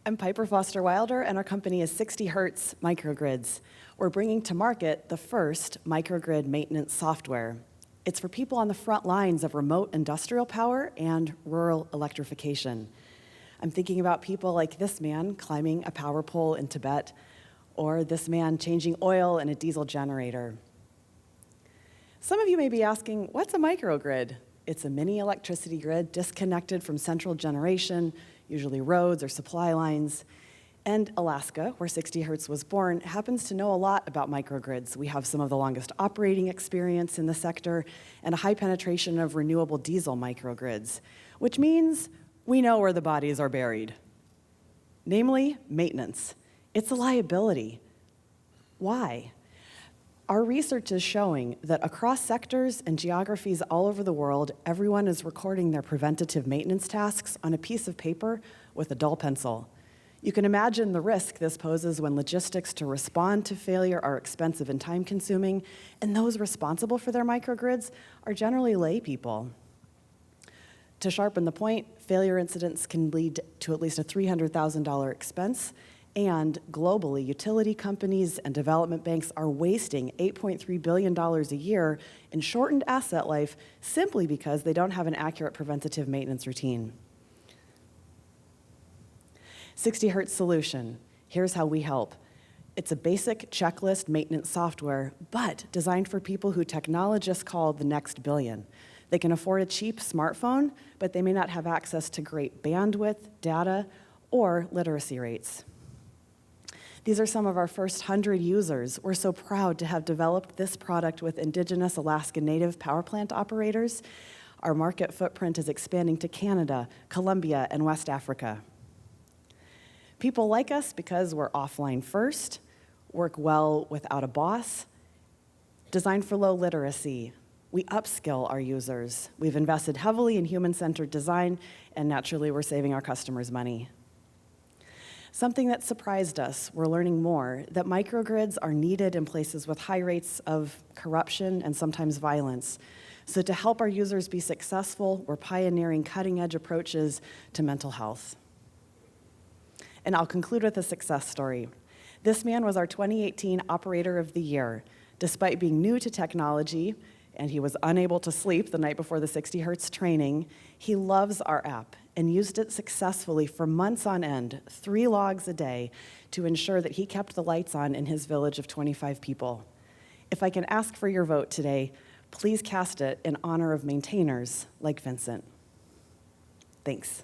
I'm Piper Foster-Wilder, and our company is 60Hertz Microgrids. We're bringing to market the first microgrid maintenance software. It's for people on the front lines of remote industrial power and rural electrification. I'm thinking about people like this man climbing a power pole in Tibet, or this man changing oil in a diesel generator. Some of you may be asking, what's a microgrid? It's a mini electricity grid disconnected from central generation, usually roads or supply lines. And Alaska, where 60Hertz was born, happens to know a lot about microgrids. We have some of the longest operating experience in the sector and a high penetration of renewable diesel microgrids, which means we know where the bodies are buried. Namely, maintenance. It's a liability. Why? Our research is showing that across sectors and geographies all over the world, everyone is recording their preventative maintenance tasks on a piece of paper with a dull pencil. You can imagine the risk this poses when logistics to respond to failure are expensive and time-consuming, and those responsible for their microgrids are generally lay people. To sharpen the point, failure incidents can lead to at least a $300,000 expense, and globally, utility companies and development banks are wasting $8.3 billion a year in shortened asset life simply because they don't have an accurate preventative maintenance routine. 60Hertz solution. Here's how we help. It's a basic checklist maintenance software, but designed for people who technologists call the next billion. They can afford a cheap smartphone, but they may not have access to great bandwidth, data, or literacy rates. These are some of our first 100 users. We're so proud to have developed this product with Indigenous Alaska Native power plant operators. Our market footprint is expanding to Canada, Colombia, and West Africa. People like us because we're offline first, work well without a boss, designed for low literacy. We upskill our users. We've invested heavily in human-centered design, and naturally, we're saving our customers money. Something that surprised us, we're learning more, that microgrids are needed in places with high rates of corruption and sometimes violence. So to help our users be successful, we're pioneering cutting-edge approaches to mental health. And I'll conclude with a success story. This man was our 2018 Operator of the Year. Despite being new to technology, and he was unable to sleep the night before the 60Hertz training, he loves our app and used it successfully for months on end, 3 logs a day, to ensure that he kept the lights on in his village of 25 people. If I can ask for your vote today, please cast it in honor of maintainers like Vincent. Thanks.